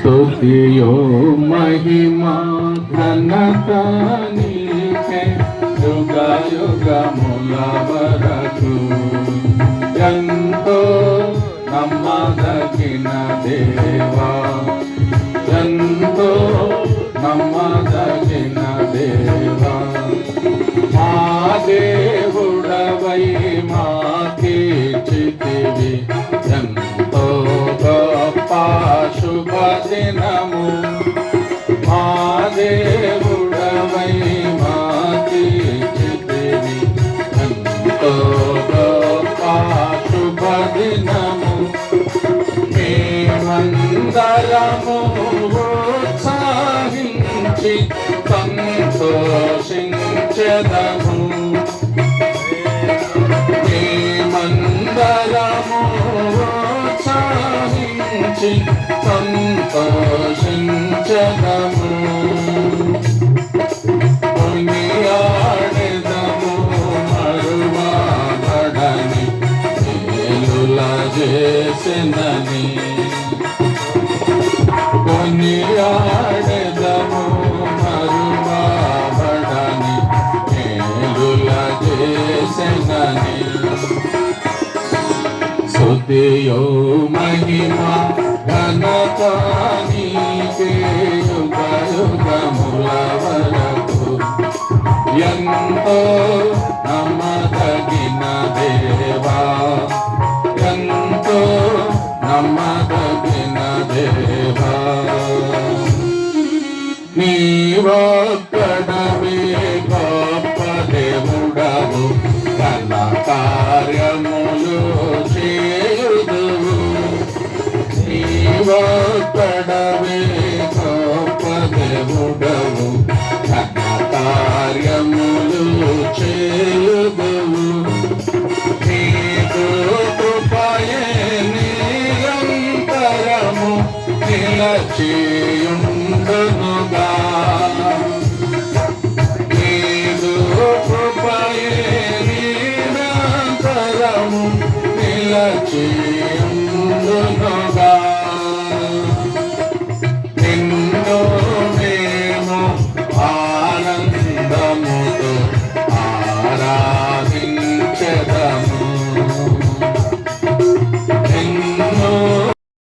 స్తుతియో మహిమా ఘనత నీకే యుగ యుగముల వరకు. ఎంతో నమ్మదగిన దేవా, ఎంతో నమ్మదగిన దేవా, మా దేవుడవై మాకీర్చితివి ఎంతో గొప్ప శుభ దినము. మా దేవుడవై మాకీర్చితివి ఎంతో గొప్ప శుభ దినము. మేమందరము ఉత్సాహించి సంతోషించెదము. మేమందరము ఉత్సాహించి సంతోషించెదము. కొనియాడెదము మరువబడని మేలుల చేసినని. కొనియాడెదము మరువబడని మేలుల చేసినని. స్తుతియో మహిమా ఘనత నీకే యుగ యుగముల వరకు. ఎంతో నమ్మదగిన దేవా, ఎంతో నమ్మదగిన దేవా, నీవొక్కడవే గొప్ప దేవుడవు. ఘన కార్యములు చేయుదువు. నీవొక్కడవే గొప్ప దేవుడవు. ఘన కార్యములు చేయుదువు. నీకు కృపయే నిరంతరము నిలచియుండునుగా. నీకు కృపయే నిరంతరము నిలచి